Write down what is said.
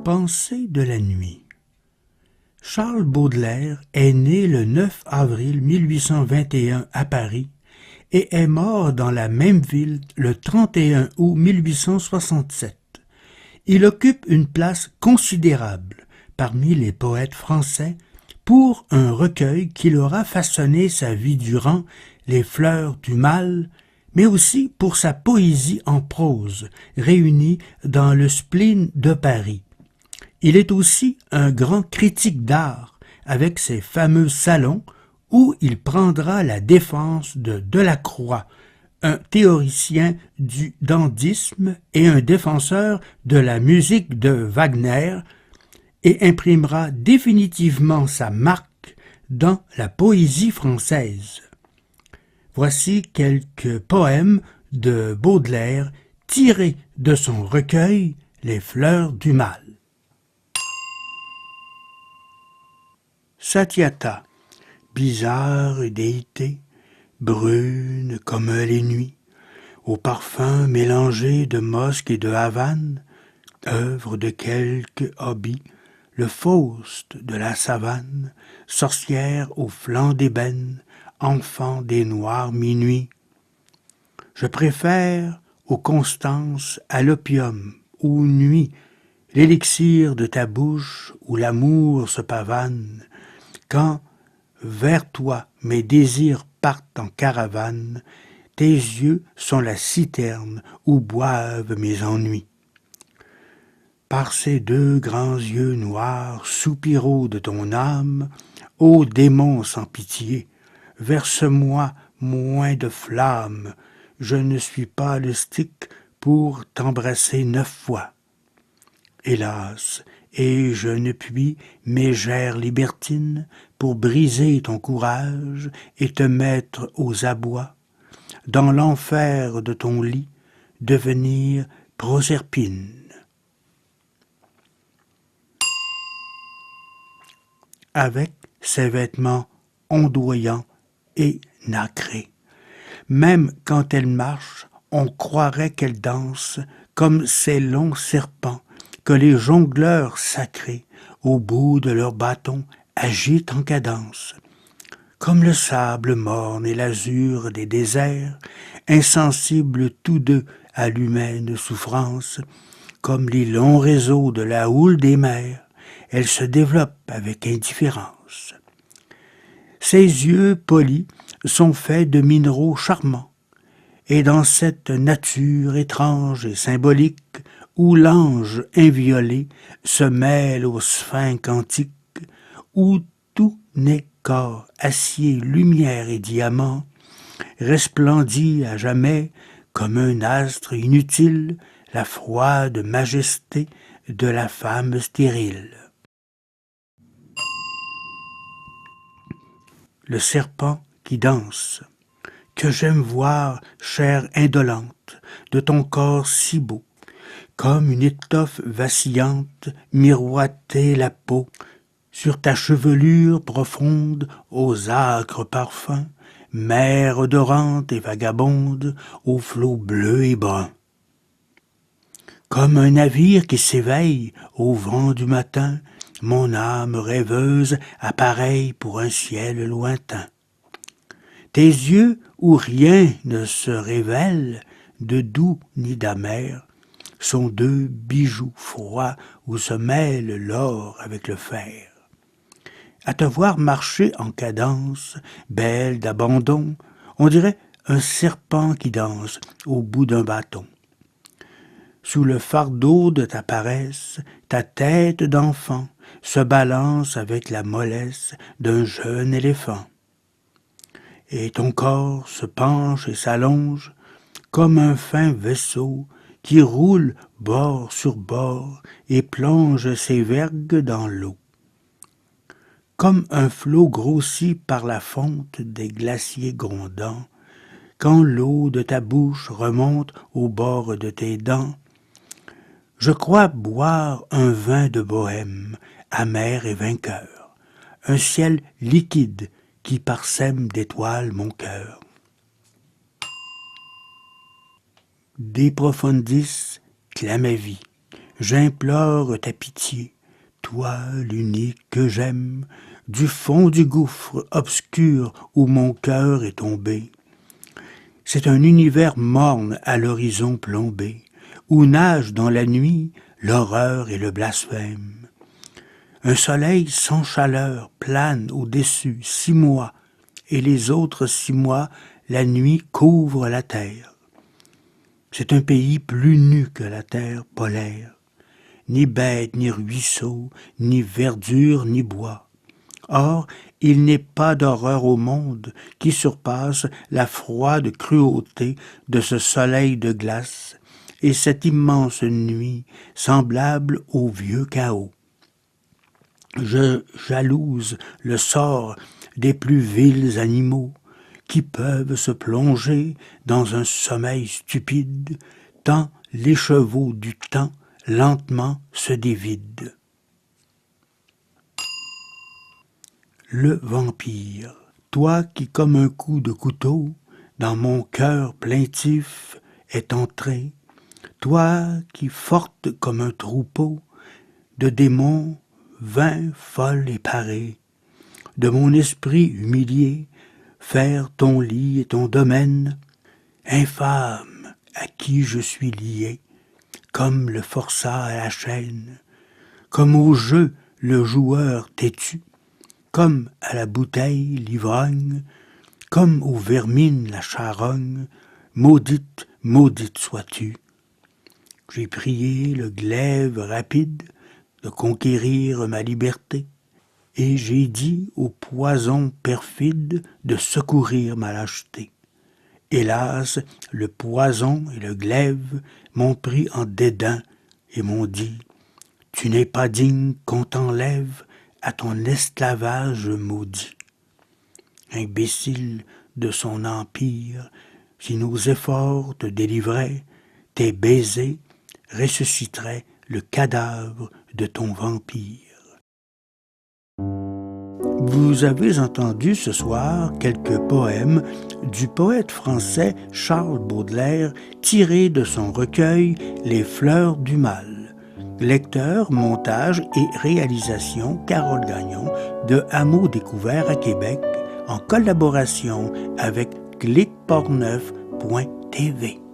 Pensée de la nuit. Charles Baudelaire est né le 9 avril 1821 à Paris et est mort dans la même ville le 31 août 1867. Il occupe une place considérable parmi les poètes français pour un recueil qu'il aura façonné sa vie durant, Les Fleurs du Mal, mais aussi pour sa poésie en prose, réunie dans le Spleen de Paris. Il est aussi un grand critique d'art, avec ses fameux salons où il prendra la défense de Delacroix, un théoricien du dandysme et un défenseur de la musique de Wagner, et imprimera définitivement sa marque dans la poésie française. Voici quelques poèmes de Baudelaire tirés de son recueil Les Fleurs du Mal. Satyata, bizarre déité, brune comme les nuits, au parfum mélangé de mosque et de Havane, œuvre de quelque hobby, le Faust de la savane, sorcière aux flancs d'ébène, enfant des noirs minuits. Je préfère aux constances à l'opium, où nuit l'élixir de ta bouche, où l'amour se pavane, quand vers toi mes désirs partent en caravane, tes yeux sont la citerne où boivent mes ennuis. Par ces deux grands yeux noirs, soupiraux de ton âme, ô démon sans pitié, verse-moi moins de flamme, je ne suis pas le stick pour t'embrasser 9 fois. Hélas, et je ne puis mégère libertine pour briser ton courage et te mettre aux abois, dans l'enfer de ton lit, devenir Proserpine. Avec ses vêtements ondoyants et nacrés. Même quand elle marche, on croirait qu'elle danse comme ces longs serpents que les jongleurs sacrés, au bout de leurs bâtons, agitent en cadence. Comme le sable morne et l'azur des déserts, insensibles tous deux à l'humaine souffrance, comme les longs réseaux de la houle des mers, elle se développe avec indifférence. Ses yeux polis sont faits de minéraux charmants, et dans cette nature étrange et symbolique, où l'ange inviolé se mêle au sphinx antique, où tout n'est qu'or, acier, lumière et diamant, resplendit à jamais comme un astre inutile la froide majesté de la femme stérile. Le serpent qui danse, que j'aime voir, chair indolente, de ton corps si beau, comme une étoffe vacillante miroiter la peau, sur ta chevelure profonde aux âcres parfums, mer odorante et vagabonde aux flots bleus et bruns. Comme un navire qui s'éveille au vent du matin, mon âme rêveuse appareille pour un ciel lointain. Tes yeux où rien ne se révèle, de doux ni d'amer, sont deux bijoux froids où se mêle l'or avec le fer. À te voir marcher en cadence, belle d'abandon, on dirait un serpent qui danse au bout d'un bâton. Sous le fardeau de ta paresse, ta tête d'enfant se balance avec la mollesse d'un jeune éléphant. Et ton corps se penche et s'allonge comme un fin vaisseau qui roule bord sur bord et plonge ses vergues dans l'eau. Comme un flot grossi par la fonte des glaciers grondants, quand l'eau de ta bouche remonte au bord de tes dents, je crois boire un vin de bohème, amer et vainqueur, un ciel liquide qui parsème d'étoiles mon cœur. De profundis clamavi, j'implore ta pitié, toi l'unique que j'aime, du fond du gouffre obscur où mon cœur est tombé. C'est un univers morne à l'horizon plombé, où nage dans la nuit l'horreur et le blasphème. Un soleil sans chaleur plane au-dessus 6 mois, et les autres 6 mois, la nuit couvre la terre. C'est un pays plus nu que la terre polaire, ni bête, ni ruisseau, ni verdure, ni bois. Or, il n'est pas d'horreur au monde qui surpasse la froide cruauté de ce soleil de glace et cette immense nuit semblable au vieux chaos. Je jalouse le sort des plus vils animaux qui peuvent se plonger dans un sommeil stupide tant l'écheveau du temps lentement se dévide. Le vampire, toi qui comme un coup de couteau dans mon cœur plaintif est entré, toi qui forte comme un troupeau de démons vains, folles et parés, de mon esprit humilié, faire ton lit et ton domaine, infâme à qui je suis lié, comme le forçat à la chaîne, comme au jeu le joueur têtu, comme à la bouteille l'ivrogne, comme aux vermines la charogne, maudite, maudite sois-tu. J'ai prié le glaive rapide de conquérir ma liberté, et j'ai dit au poison perfide de secourir ma lâcheté. Hélas, le poison et le glaive m'ont pris en dédain et m'ont dit « Tu n'es pas digne qu'on t'enlève à ton esclavage maudit. » Imbécile de son empire, si nos efforts te délivraient, tes baisers ressusciteraient le cadavre de ton vampire. Vous avez entendu ce soir quelques poèmes du poète français Charles Baudelaire tirés de son recueil Les Fleurs du Mal. Lecteur, montage et réalisation Carole Gagnon de Hameaux Découverts à Québec en collaboration avec cliqueportneuf.tv.